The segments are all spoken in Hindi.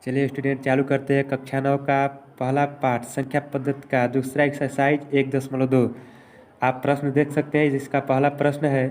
चलिए स्टूडेंट चालू करते हैं कक्षा 9 का पहला पाठ संख्या पद्धति का दूसरा एक्सरसाइज 1.2। आप प्रश्न देख सकते हैं जिसका पहला प्रश्न है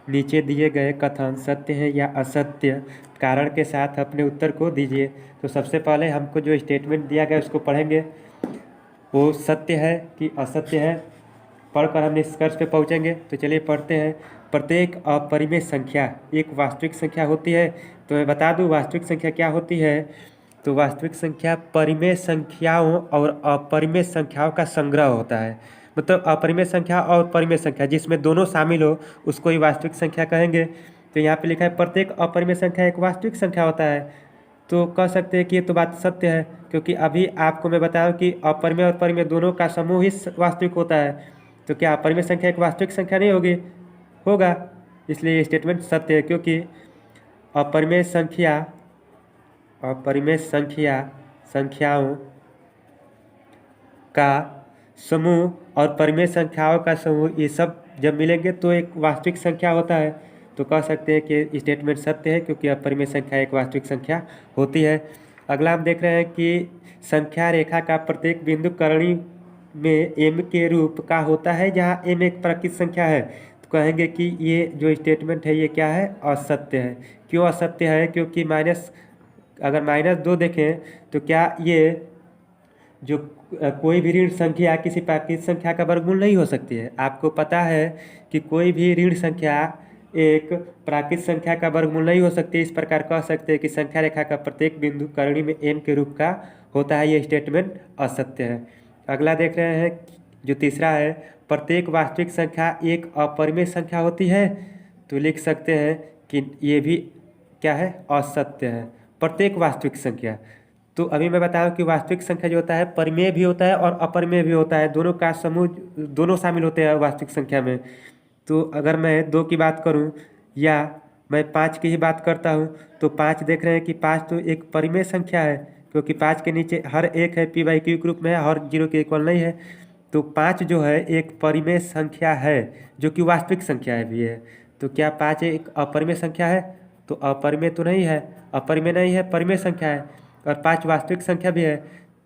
नीचे दिए गए कथन सत्य है या असत्य, कारण के साथ अपने उत्तर को दीजिए। तो सबसे पहले हमको जो स्टेटमेंट दिया गया उसको पढ़ेंगे, वो सत्य है कि असत्य है, पढ़कर हम निष्कर्ष पे पहुंचेंगे। तो चलिए पढ़ते हैं। प्रत्येक अपरिमेय संख्या एक वास्तविक संख्या होती है। तो मैं बता दूं वास्तविक संख्या क्या होती है। तो वास्तविक संख्या परिमेय संख्याओं और अपरिमेय संख्याओं का संग्रह होता है। मतलब अपरिमेय संख्या और परिमेय संख्या जिसमें दोनों शामिल हो उसको ही वास्तविक संख्या कहेंगे। तो यहाँ पे लिखा है प्रत्येक अपरिमेय संख्या एक वास्तविक संख्या होता है। तो कह सकते हैं कि ये तो बात सत्य है, क्योंकि अभी आपको मैं बताया कि अपरिमेय और परिमेय दोनों का समूह ही वास्तविक होता है। तो क्या अपरिमेय संख्या एक वास्तविक संख्या नहीं होगी? होगा। इसलिए ये स्टेटमेंट सत्य है, क्योंकि अपरिमेय संख्याओं का समूह और परिमेय संख्याओं का समूह ये सब जब मिलेंगे तो एक वास्तविक संख्या होता है। तो कह सकते हैं कि स्टेटमेंट सत्य है, क्योंकि अपरिमेय संख्या एक वास्तविक संख्या होती है। अगला हम देख रहे हैं कि संख्या रेखा का प्रत्येक बिंदु करणी में m के रूप का होता है, जहाँ m एक प्राकृतिक संख्या है। तो कहेंगे कि ये जो स्टेटमेंट है ये क्या है? असत्य है। क्यों असत्य है? क्योंकि अगर -2 देखें तो क्या ये जो कोई भी ऋण संख्या किसी प्राकृतिक संख्या का वर्गमूल नहीं हो सकती है। आपको पता है कि कोई भी ऋण संख्या एक प्राकृतिक संख्या का वर्गमूल नहीं हो सकती। इस प्रकार कह सकते हैं कि संख्या रेखा का प्रत्येक बिंदु करणी में m के रूप का होता है। ये स्टेटमेंट असत्य है। अगला देख रहे हैं जो तीसरा है, प्रत्येक वास्तविक संख्या एक अपरिमेय संख्या होती है। तो लिख सकते हैं कि ये भी क्या है? असत्य है। प्रत्येक वास्तविक संख्या, तो अभी मैं बताऊं कि वास्तविक संख्या जो होता है परिमेय भी होता है और अपरिमेय भी होता है, दोनों का समूह दोनों शामिल होते हैं वास्तविक संख्या में। तो अगर मैं 2 की बात करूं या मैं 5 की ही बात करता हूं तो 5 देख रहे हैं कि 5 तो एक परिमेय संख्या है, क्योंकि 5 के नीचे हर एक है p/q के रूप में है और 0 के इक्वल नहीं है। तो 5 जो है एक परिमेय संख्या है जो कि वास्तविक संख्या भी है। तो क्या 5 एक अपरिमेय संख्या है? तो अपरिमेय तो नहीं है, अपरिमेय नहीं है, परिमेय संख्या है। और 5 वास्तविक संख्या भी है।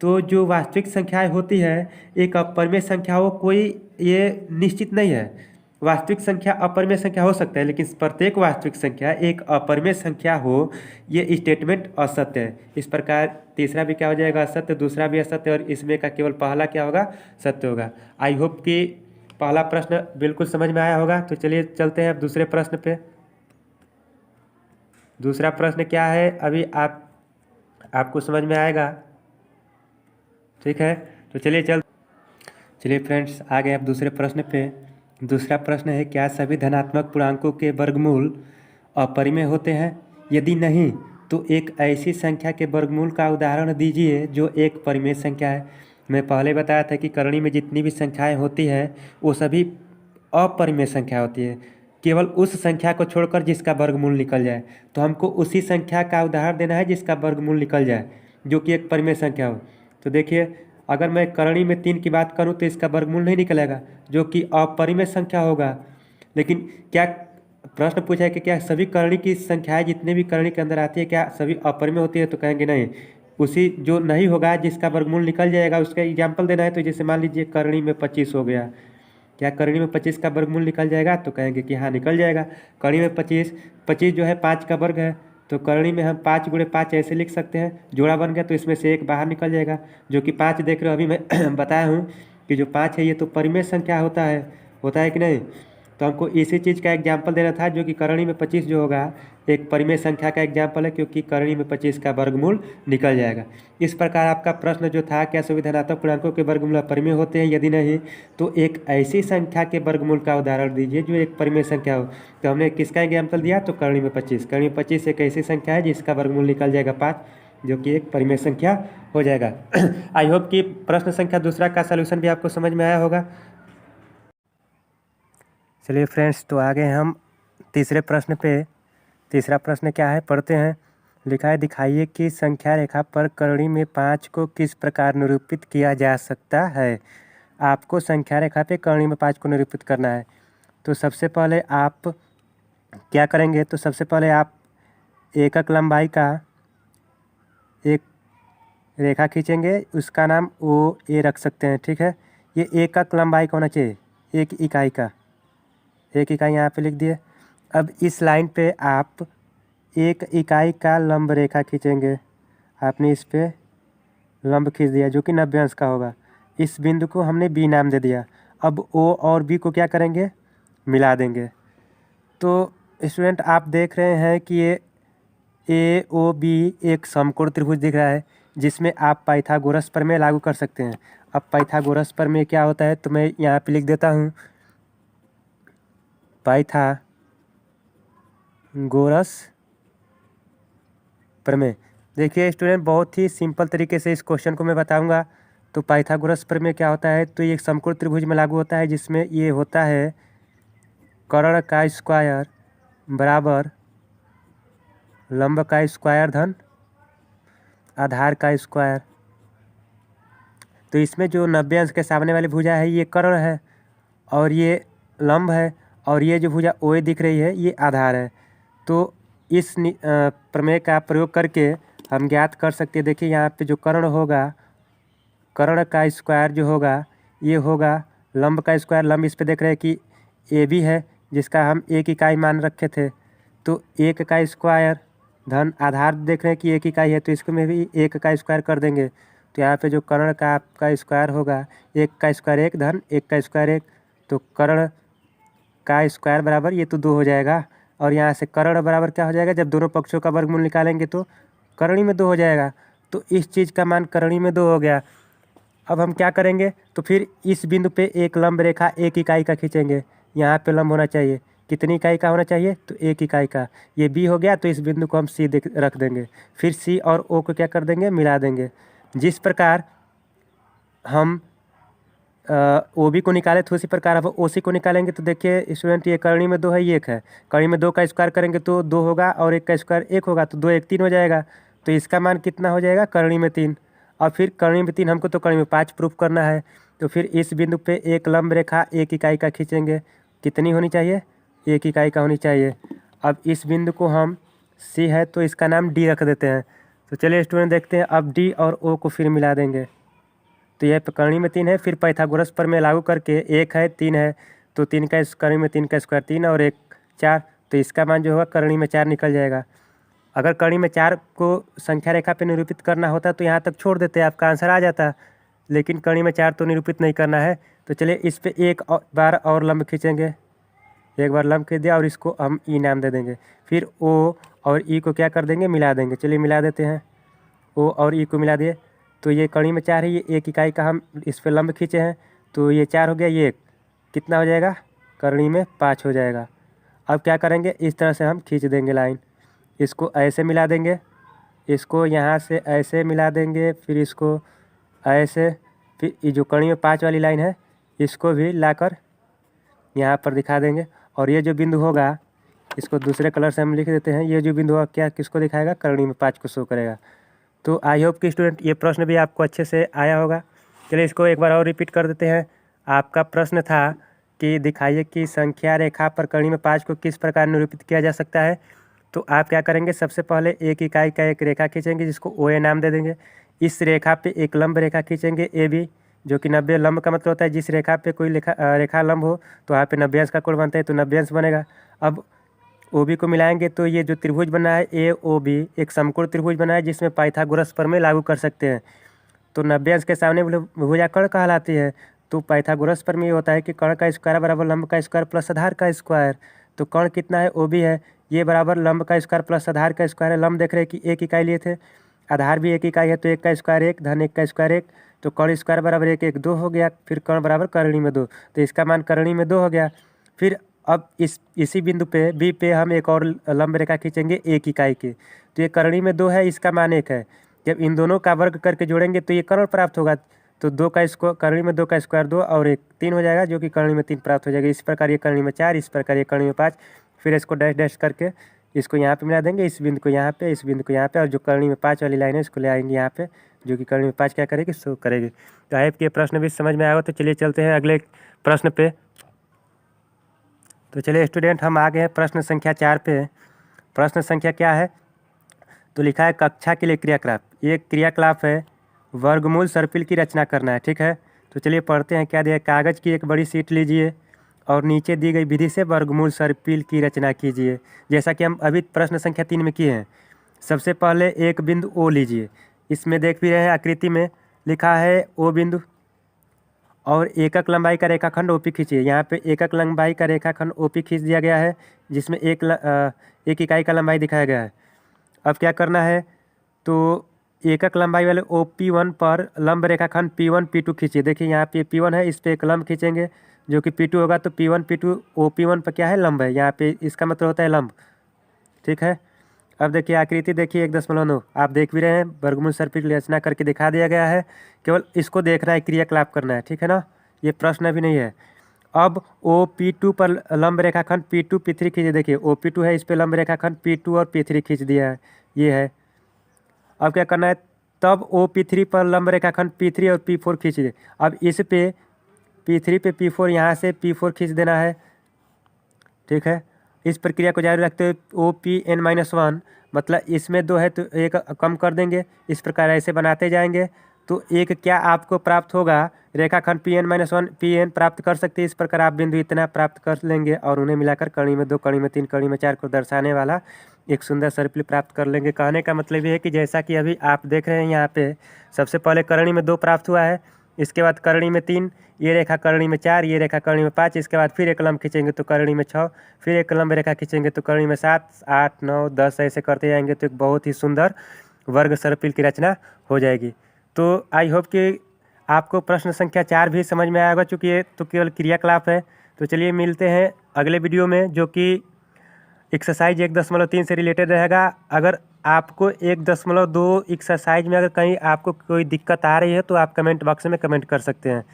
तो जो वास्तविक संख्याएं होती है एक अपरिमेय संख्या हो, कोई ये निश्चित नहीं है। वास्तविक संख्या अपरिमेय संख्या हो सकता है, लेकिन प्रत्येक वास्तविक संख्या एक अपरिमेय संख्या हो, ये स्टेटमेंट असत्य है। इस प्रकार तीसरा भी क्या हो जाएगा? असत्य। दूसरा भी असत्य और इसमें का केवल पहला क्या होगा? सत्य होगा। आई होप कि पहला प्रश्न बिल्कुल समझ में आया होगा। तो चलिए चलते हैं अब दूसरे प्रश्न पे। दूसरा प्रश्न क्या है अभी आपको समझ में आएगा, ठीक है। तो चलिए फ्रेंड्स आ गए अब दूसरे प्रश्न पे। दूसरा प्रश्न है, क्या सभी धनात्मक पूर्णांकों के वर्गमूल अपरिमेय होते हैं? यदि नहीं तो एक ऐसी संख्या के वर्गमूल का उदाहरण दीजिए जो एक परिमेय संख्या है। मैं पहले बताया था कि करणी में जितनी भी संख्याएं होती है वो सभी अपरिमेय संख्या होती है, केवल उस संख्या को छोड़कर जिसका वर्गमूल निकल जाए। तो हमको उसी संख्या का उदाहरण देना है जिसका वर्गमूल निकल जाए, जो कि एक परिमेय संख्या हो। तो देखिए, अगर मैं करणी में 3 की बात करूं तो इसका वर्गमूल नहीं निकलेगा, जो कि अपरिमेय संख्या होगा। लेकिन क्या प्रश्न पूछा है कि क्या सभी करणी की संख्याएं जितने भी करणी के अंदर आती है क्या सभी अपरिमेय होती है? तो कहेंगे नहीं। उसी जो नहीं होगा जिसका वर्गमूल निकल जाएगा उसका एग्जाम्पल देना है। तो जैसे मान लीजिए करणी में 25 हो गया, क्या करणी में 25 का वर्गमूल निकल जाएगा? तो कहेंगे कि हाँ निकल जाएगा। करणी में 25 जो है 5 का वर्ग है, तो करणी में हम 5 × 5 ऐसे लिख सकते हैं, जोड़ा बन गया तो इसमें से एक बाहर निकल जाएगा, जो कि 5 देख रहे हो। अभी मैं बताया हूँ कि जो 5 है ये तो परिमेय संख्या होता है कि नहीं। तो हमको इसी चीज़ का एग्जाम्पल देना था, जो कि करणी में 25 जो होगा एक परिमेय संख्या का एग्जाम्पल है, क्योंकि करणी में 25 का वर्गमूल निकल जाएगा। इस प्रकार आपका प्रश्न जो था, क्या सभी धनात्मक पूर्णांकों के वर्गमूल अपरिमेय होते हैं? यदि नहीं तो एक ऐसी संख्या के वर्गमूल का उदाहरण दीजिए जो एक परिमेय संख्या हो। तो हमने किसका एग्जाम्पल दिया? तो करणी में 25। करणी में 25 एक ऐसी संख्या है जिसका वर्गमूल निकल जाएगा 5, जो कि एक परिमेय संख्या हो जाएगा। आई होप कि प्रश्न संख्या दूसरा का सलूशन भी आपको समझ में आया होगा। चलिए फ्रेंड्स, तो आगे हम तीसरे प्रश्न पे। तीसरा प्रश्न क्या है पढ़ते हैं। लिखा है, दिखाइए कि संख्या रेखा पर करणी में 5 को किस प्रकार निरूपित किया जा सकता है। आपको संख्या रेखा पे करणी में 5 को निरूपित करना है। तो सबसे पहले आप क्या करेंगे? तो सबसे पहले आप एकक लंबाई का एक रेखा खींचेंगे, उसका नाम ओ ए रख सकते हैं, ठीक है। ये एकक लंबाई का होना चाहिए, एक इकाई का, एक इकाई यहाँ पे लिख दिए। अब इस लाइन पे आप एक इकाई का लंब रेखा खींचेंगे। आपने इस पे लंब खींच दिया जो कि 90 अंश का होगा। इस बिंदु को हमने बी नाम दे दिया। अब ओ और बी को क्या करेंगे, मिला देंगे। तो स्टूडेंट आप देख रहे हैं कि ये ए ओ बी एक समकोण त्रिभुज दिख रहा है, जिसमें आप पाइथागोरस प्रमेय लागू कर सकते हैं। अब पाइथागोरस प्रमेय क्या होता है तो मैं यहाँ पे लिख देता हूँ, पाइथागोरस प्रमेय। देखिए स्टूडेंट, बहुत ही सिंपल तरीके से इस क्वेश्चन को मैं बताऊंगा। तो पाइथागोरस प्रमेय क्या होता है, तो ये एक समकोण त्रिभुज में लागू होता है, जिसमें ये होता है कर्ण का स्क्वायर बराबर लंब का स्क्वायर धन आधार का स्क्वायर। तो इसमें जो 90 अंश के सामने वाली भुजा है ये कर्ण है, और ये लंब है, और ये जो भुजा ओए दिख रही है ये आधार है। तो इस प्रमेय का प्रयोग करके हम ज्ञात कर सकते हैं। देखिए यहाँ पे जो कर्ण होगा, कर्ण का स्क्वायर जो होगा ये होगा लंब का स्क्वायर। लंब इस पे देख रहे हैं कि ए बी है, जिसका हम एक इकाई मान रखे थे। तो एक का स्क्वायर धन आधार देख रहे हैं कि एक इकाई है, तो इसको में भी एक का स्क्वायर कर देंगे। तो यहाँ पे जो कर्ण का आपका स्क्वायर होगा, एक का स्क्वायर एक धन एक का स्क्वायर एक, तो कर्ण का स्क्वायर बराबर ये तो 2 हो जाएगा। और यहाँ से कर्ण बराबर क्या हो जाएगा, जब दोनों पक्षों का वर्गमूल निकालेंगे तो करणी में 2 हो जाएगा। तो इस चीज़ का मान करणी में 2 हो गया। अब हम क्या करेंगे, तो फिर इस बिंदु पे एक लंब रेखा एक इकाई का खींचेंगे। यहाँ पे लंब होना चाहिए, कितनी इकाई का होना चाहिए, तो एक इकाई का। ये बी हो गया, तो इस बिंदु को हम सी रख देंगे। फिर सी और ओ को क्या कर देंगे, मिला देंगे। जिस प्रकार हम ओ बी को निकाले थे उसी प्रकार अब ओ सी को निकालेंगे। तो देखिए स्टूडेंट, ये करणी में 2 है, ये 1 है। करणी में 2 का स्क्वायर करेंगे तो 2 होगा, और 1 का स्क्वायर 1 होगा, तो 2 1 3 हो जाएगा। तो इसका मान कितना हो जाएगा, करणी में 3। और फिर करणी में 3 हमको तो करणी में 5 प्रूफ करना है। तो फिर इस बिंदु पे एक लंब रेखा एक इकाई का खींचेंगे। कितनी होनी चाहिए, एक इकाई का होनी चाहिए। अब इस बिंदु को हम सी है तो इसका नाम डी रख देते हैं। तो चलिए स्टूडेंट देखते हैं, अब डी और ओ को फिर मिला देंगे। तो यह करणी में 3 है, फिर पाइथागोरस प्रमेय लागू करके 1 है 3 है, तो 3 का करणी में 3 का स्क्वायर 3 और 1 4, तो इसका मान जो होगा करणी में 4 निकल जाएगा। अगर करणी में 4 को संख्या रेखा पे निरूपित करना होता तो यहाँ तक छोड़ देते, आपका आंसर आ जाता। लेकिन करणी में 4 तो निरूपित नहीं करना है। तो चलिए इस पर एक बार और लंब खींचेंगे। एक बार लंब खींच दिया और इसको हम ई नाम दे देंगे। फिर ओ और ई को क्या कर देंगे, मिला देंगे। चलिए मिला देते हैं, ओ और ई को मिला दिए। तो ये करणी में 4 है, ये एक इकाई का हम इस पर लंब खींचे हैं, तो ये 4 हो गया, ये 1 कितना हो जाएगा, करणी में 5 हो जाएगा। अब क्या करेंगे, इस तरह से हम खींच देंगे लाइन। इसको ऐसे मिला देंगे, इसको यहाँ से ऐसे मिला देंगे, फिर इसको ऐसे, फिर ये जो करणी में 5 वाली लाइन है इसको भी लाकर यहाँ पर दिखा देंगे। और ये जो बिंदु होगा इसको दूसरे कलर से हम लिख देते हैं। ये जो बिंदु होगा क्या किसको दिखाएगा, करणी में 5 को शो करेगा। तो आई होप कि स्टूडेंट ये प्रश्न भी आपको अच्छे से आया होगा। चलिए इसको एक बार और रिपीट कर देते हैं। आपका प्रश्न था कि दिखाइए कि संख्या रेखा पर करणी में 5 को किस प्रकार निरूपित किया जा सकता है। तो आप क्या करेंगे, सबसे पहले एक इकाई का एक रेखा खींचेंगे जिसको ओ ए नाम दे देंगे। इस रेखा पे एक लंब रेखा खींचेंगे ए बी, जो कि 90 लंब का मतलब होता है जिस रेखा पे कोई रेखा लंब हो तो वहाँ पे 90 अंश का कोण बनता है, तो 90 अंश बनेगा। अब ओ बी को मिलाएंगे तो ये जो त्रिभुज बना है ए ओ बी एक समकोण त्रिभुज बना है, जिसमें पाइथागोरस प्रमेय लागू कर सकते हैं। तो 90 अंश के सामने भुजा कर्ण कहलाती है। तो पाइथागोरस प्रमेय होता है कि कर्ण का स्क्वायर बराबर लंब का स्क्वायर प्लस आधार का स्क्वायर। तो कर्ण कितना है, ओ बी है, ये बराबर लंब का स्क्वायर प्लस आधार का स्क्वायर है। लंब देख रहे हैं कि एक इकाई लिए थे, आधार भी एक इकाई है, तो 1 का स्क्वायर 1 धन 1 का स्क्वायर 1, तो कर्ण स्क्वायर बराबर 1 1 2 हो गया। फिर कर्ण बराबर करणी में 2, तो इसका मान करणी में 2 हो गया। फिर अब इसी बिंदु पे बी पे हम एक और लंब रेखा खींचेंगे एक इकाई की। तो ये करणी में 2 है, इसका मान 1 है। जब इन दोनों का वर्ग करके जोड़ेंगे तो ये कर्ण प्राप्त होगा। तो 2 का स्क्वायर, करणी में 2 का स्क्वायर 2 और 1 3 हो जाएगा, जो कि करणी में 3 प्राप्त हो जाएगा। इस प्रकार ये करणी में 4, इस प्रकार ये करणी में 5। फिर इसको डैश डैश करके इसको यहाँ पे मिला देंगे, इस बिंदु को यहाँ पे, इस बिंदु को यहाँ पे, और जो करणी में 5 वाली लाइन है इसको ले आएंगे यहाँ पे, जो कि करणी में 5 क्या करेगी, शो करेगी। तो आई होप कि ये प्रश्न भी समझ में आया हो। तो चलिए चलते हैं अगले प्रश्न पे। तो चलिए स्टूडेंट, हम आ गए हैं प्रश्न संख्या 4 पे। प्रश्न संख्या क्या है, तो लिखा है कक्षा के लिए क्रियाकलाप। ये क्रियाकलाप है वर्गमूल सर्पिल की रचना करना है। ठीक है, तो चलिए पढ़ते हैं क्या दिया। कागज़ की एक बड़ी शीट लीजिए और नीचे दी गई विधि से वर्गमूल सर्पिल की रचना कीजिए, जैसा कि हम अभी प्रश्न संख्या 3 में किए हैं। सबसे पहले एक बिंदु ओ लीजिए। इसमें देख भी रहे हैं आकृति में लिखा है ओ बिंदु, और एकक लंबाई का रेखाखंड ओपी खींचिए। यहाँ पे एकक लंबाई का रेखाखंड ओपी खींच दिया गया है, जिसमें एक इकाई का लंबाई दिखाया गया है। अब क्या करना है, तो एकक लंबाई वाले OP1 पर लंब रेखाखंड P1 P2 खींचिए। देखिए यहाँ पे P1 है, इस पे एक लंब खींचेंगे जो कि P2 होगा, तो P1 P2 OP1 पर क्या है, लंब है। यहाँ पे इसका मतलब होता है लंब। ठीक है, अब देखिए आकृति देखिए 1.9 आप देख भी रहे हैं, वर्गमूल सर्पिल की रचना करके दिखा दिया गया है। केवल इसको देखना है, क्रियाकलाप करना है। ठीक है ना, ये प्रश्न अभी नहीं है। अब OP2 पर लंब रेखाखंड P2 P3 खींचिए। देखिए OP2 है, इस पे लंब रेखाखंड P2 और P3 खींच दिया है, ये है। अब क्या करना है, तब OP3 पर लंब रेखाखंड P3 और P4 खींचिए। अब इस पे P3 पे P4, यहाँ से P4 खींच देना है। ठीक है, इस प्रक्रिया को जारी रखते हुए OPN-1, मतलब इसमें 2 है तो एक कम कर देंगे। इस प्रकार ऐसे बनाते जाएंगे तो एक क्या आपको प्राप्त होगा, रेखाखंड PN-1 PN प्राप्त कर सकते हैं। इस प्रकार आप बिंदु इतना प्राप्त कर लेंगे और उन्हें मिलाकर कड़ी में 2, कड़ी में 3, कड़ी में 4 को दर्शाने वाला एक सुंदर सर्पिल प्राप्त कर लेंगे। कहने का मतलब ये है कि जैसा कि अभी आप देख रहे हैं यहाँ पे, सबसे पहले करणी में 2 प्राप्त हुआ है, इसके बाद करणी में 3, ये रेखा करणी में 4, ये रेखा करणी में 5, इसके बाद फिर एक लंब खींचेंगे तो करणी में 6, फिर एक लंब रेखा खींचेंगे तो करणी में 7, 8, 9, 10 ऐसे करते जाएंगे तो एक बहुत ही सुंदर वर्ग सर्पिल की रचना हो जाएगी। तो आई होप कि आपको प्रश्न संख्या 4 भी समझ में आया होगा, चूँकि ये तो केवल क्रियाकलाप है। तो चलिए मिलते हैं अगले वीडियो में, जो कि एक्सरसाइज 1.3 से रिलेटेड रहेगा। अगर आपको 1.2 एक्सरसाइज में अगर कहीं आपको कोई दिक्कत आ रही है तो आप कमेंट बॉक्स में कमेंट कर सकते हैं।